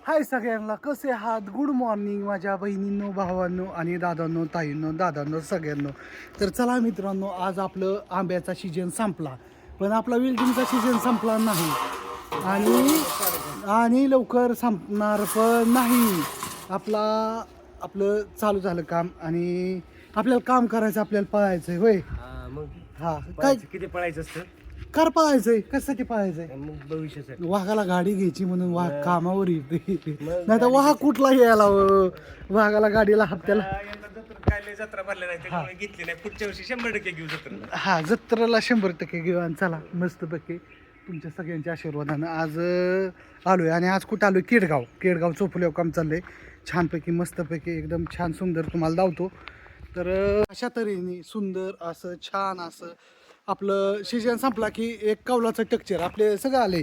हाय सगळ्यांना, कसे आहात? गुड मॉर्निंग माझ्या बहिणींनो, भावांनो आणि दादांनो, ताईंनो, दादांनो, सगळ्यांनो. तर चला मित्रांनो, आज आपलं आंब्याचा सीजन संपला, पण आपला वेल्डिंगचा सीजन संपला नाही आणि आणि लवकर संपणार पण नाही. आपलं चालू झालं काम आणि आपल्याला काम करायचं, आपल्याला पळायचं आहे. होय, मग हा काय पळायचं, किती पळायचं असतं कर पळायचंय? कशासाठी पळायचंय? मग भविष्यासाठी. वाघाला गाडी घ्यायची म्हणून वाघ कामावर येते, मग नाही तर वाघ कुठला यायला वाघाला गाडीला हप्त्याला. यंदा जत्रा काय लय जत्रा भरल्या नाही त्यामुळे घेतली नाही. पुढच्या वर्षी 100% घेऊ जत्रा. हा, जत्रेला 100% घेऊ. आणि चला मस्तपैकी तुमच्या सगळ्यांच्या आशीर्वादानं आज आलोय. आणि आज कुठं आलोय? केडगाव चोपल्यावर काम चाललंय छानपैकी, मस्तपैकी एकदम छान सुंदर तुम्हाला दावतो. तर अशा तऱ्हेने सुंदर असं छान असं आपलं सीजन संपला की एक कौलाचं टेक्चर आपले सगळं आले.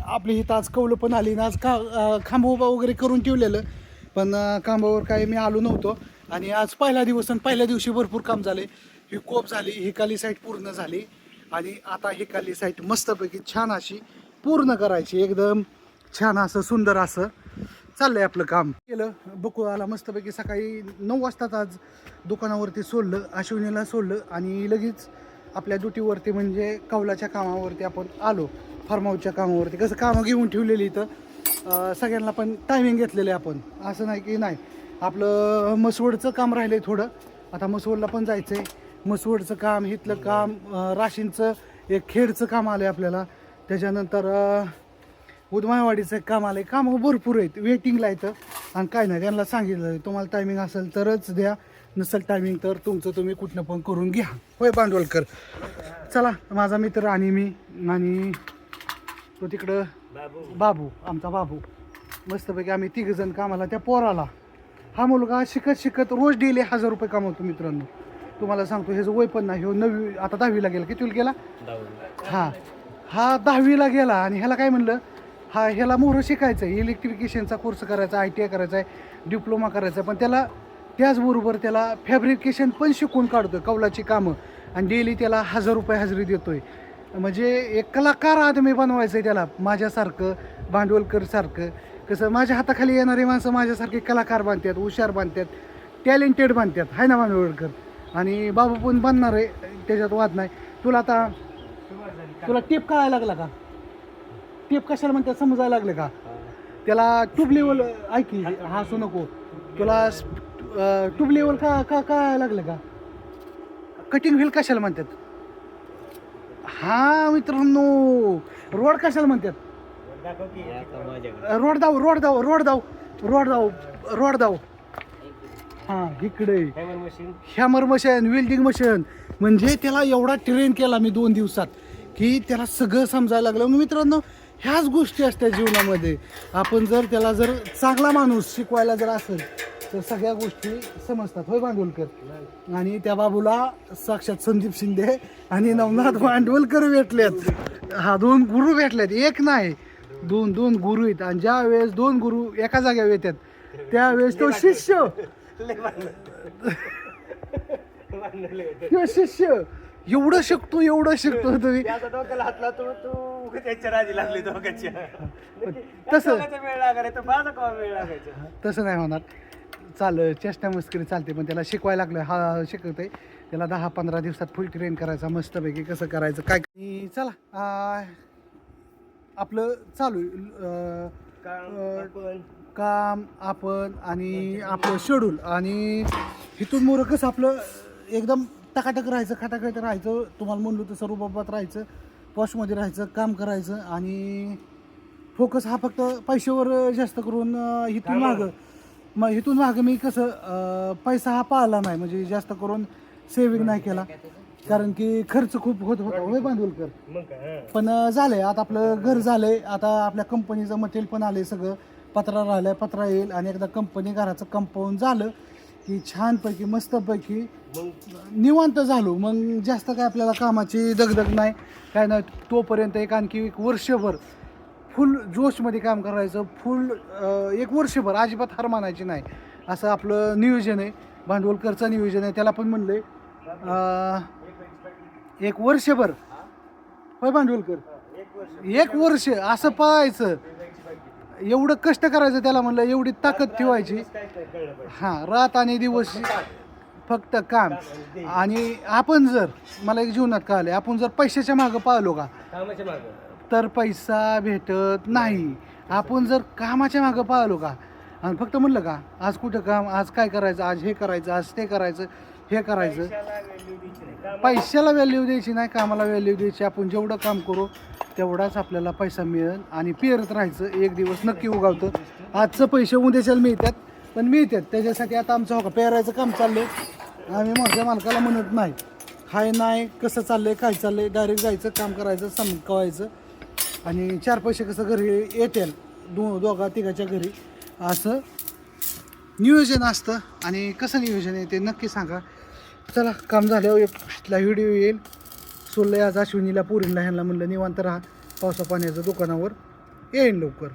आपली इथं आज कौलं पण आली ना. आज खांब उभा वगैरे करून ठेवलेलं, पण खांबावर काही मी आलो नव्हतो. आणि आज पहिला दिवस, आणि पहिल्या दिवशी भरपूर काम झाले. ही कोप झाली, हिकाली साईड पूर्ण झाली आणि आता हिकाली साईड मस्तपैकी छान अशी पूर्ण करायची. एकदम छान असं सुंदर असं चाललंय आपलं काम. केलं बकुळाला मस्तपैकी सकाळी 9 वाजताच आज दुकानावरती सोडलं, अश्विनीला सोडलं आणि लगेच आपल्या ड्युटीवरती म्हणजे कौलाच्या कामावरती आपण आलो. फार्म हाऊसच्या कामावरती कसं कामं घेऊन ठेवलेली इथं, सगळ्यांना पण टायमिंग घेतलेलं आहे आपण. असं नाही की नाही. आपलं मसवडचं काम राहिलं आहे थोडं, आता मसवडला पण जायचं आहे. मसवडचं काम, इथलं काम, राशींचं एक खेडचं काम आलं आहे आपल्याला. त्याच्यानंतर उदमायवाडीचं एक काम आलं आहे. कामं भरपूर आहेत, वेटिंगला येतं. आणि काय नाही, त्यांना सांगितलं तुम्हाला टायमिंग असेल तरच द्या, नसेल टायमिंग तर तुमचं तुम्ही कुठनं पण करून घ्या. होय भांडवलकर. चला, माझा मित्र आणि मी आणि तो तिकडं बाबू, आमचा बाबू, मस्तपैकी आम्ही तिघजण कामाला. त्या पोराला, हा मुलगा शिकत रोज डेली 1000 रुपये कमावतो मित्रांनो. तुम्हाला सांगतो, ह्याचं वय पण नाही. हो 9वी, आता 10वीला गेला. कितीला गेला? हा 10वीला गेला. आणि ह्याला काय म्हणलं, ह्याला मोहरं शिकायचं आहे, इलेक्ट्रिफिकेशनचा कोर्स करायचा, ITI करायचा आहे, डिप्लोमा करायचा आहे. पण त्याला त्याचबरोबर त्याला फॅब्रिकेशन पण शिकून काढतो आहे, कौलाची कामं. आणि डेली त्याला 1000 रुपये हजेरी देतो आहे. म्हणजे एक कलाकार आदमी बनवायचं आहे त्याला, माझ्यासारखं, भांडवलकरसारखं. कसं माझ्या हाताखाली येणारी माणसं माझ्यासारखे कलाकार बांधतात, हुशार बांधतात, टॅलेंटेड बांधतात, आहे ना भांडवलकर? आणि बाबू पण बनणार आहे, त्याच्यात वाद नाही. तुला टेप कळायला लागला का? टेप कशाला म्हणतात समजायला लागले का? त्याला ट्यूब लेवल, ऐकी हसू नको, तुला ट्यूब लेवल का कळायला लागलं का? कटिंग व्हील कशाला म्हणतात? हा मित्रांनो, रोड कशाला म्हणतात? रोड दाव. हा, इकडे हॅमर मशीन, वेल्डिंग मशीन. म्हणजे त्याला एवढा ट्रेन केला मी 2 दिवसात की त्याला सगळं समजायला लागलं. मग मित्रांनो, ह्याच गोष्टी असतात जीवनामध्ये. आपण जर त्याला चांगला माणूस शिकवायला जर असेल तर सगळ्या गोष्टी समजतात. होय भांडवलकर? आणि त्या बाबूला साक्षात संदीप शिंदे आणि नवनाथ भांडवलकर भेटलेत. हा, 2 गुरु भेटलेत, एक नाही, 2 गुरु आहेत. आणि ज्या वेळेस 2 गुरु एका जागेवर येतात त्यावेळेस तो शिष्य एवढं शिकतो तुम्ही. तसं नाही होणार. चेष्टा मस्करी चालते, पण त्याला शिकवायला लागलं. हा शिकवतोय त्याला 10-15 दिवसात फुल ट्रेन करायचा मस्तपैकी. कसं करायचं काय. चला, आपलं चालू काम आपण आणि आपलं शेड्यूल. आणि इथून मोरं कसं आपलं एकदम टकाटक राहायचं, खटाखट राहायचं. तुम्हाला म्हणलो तसं रुबाबात राहायचं, पॉशमध्ये राहायचं, काम करायचं. आणि फोकस हा फक्त पैशावर जास्त करून. इथून मागं मी कसं पैसा हा पाळला नाही, म्हणजे जास्त करून सेविंग नाही केला, कारण की खर्च खूप होत होता. होय भांडवलकर? पण झालंय आता, आपलं घर झालंय आता, आपल्या कंपनीचं मटेरियल पण आलंय, सगळं पत्रा राहिलाय, पत्रा येईल. आणि एकदा कंपनी घराचं कंपाऊंड झालं की छानपैकी मस्तपैकी निवांत झालो. मग जास्त काय आपल्याला कामाची दगदग नाही, काय नाही. तोपर्यंत आणखी 1 वर्षभर फुल जोशमध्ये काम करायचं. फुल 1 वर्षभर अजिबात हार मानायची नाही, असं आपलं नियोजन आहे. भांडवलकरचं नियोजन आहे. त्याला पण म्हणलंय 1 वर्षभर. होय भांडवलकर? 1 वर्ष असं पाहायचं. एवढं कष्ट करायचं त्याला म्हणलं, एवढी ताकद ठेवायची. हां, रात आणि दिवस फक्त काम. आणि आपण जर, मला एक जीवनात कळालं, आपण जर पैशाच्या मागं पाहिलो का तर पैसा भेटत नाही. आपण जर कामाच्या मागं पाहिलो का आणि फक्त म्हणलं का आज कुठं काम, आज काय करायचं, आज हे करायचं, आज ते करायचं, हे करायचं, पैशाला व्हॅल्यू द्यायची नाही, कामाला व्हॅल्यू द्यायची. आपण जेवढं काम करू तेवढाच आपल्याला पैसा मिळेल. आणि पेरत राहायचं, एक दिवस नक्की उगावतं. आजचं पैसे उद्याच्याला मिळतात, पण मिळतात. त्याच्यासाठी आता आमचं हो का पेरायचं काम चाललंय. आम्ही मोठ्या मालकाला म्हणत नाही हाय नाही कसं चाललंय काय चाललंय, डायरेक्ट जायचं काम करायचं, समकावायचं आणि 4 पैसे कसं घरी येतील दोघा तिघाच्या घरी, असं नियोजन असतं. आणि कसं नियोजन आहे ते नक्की सांगा. चला, काम झाल्यावर एक व्हिडिओ येईल. सोडलं आज अश्विनीला, पोरींला, ह्यांना म्हणलं निवांत राहा, पावसा पाण्याचं दुकानावर येईन लवकर.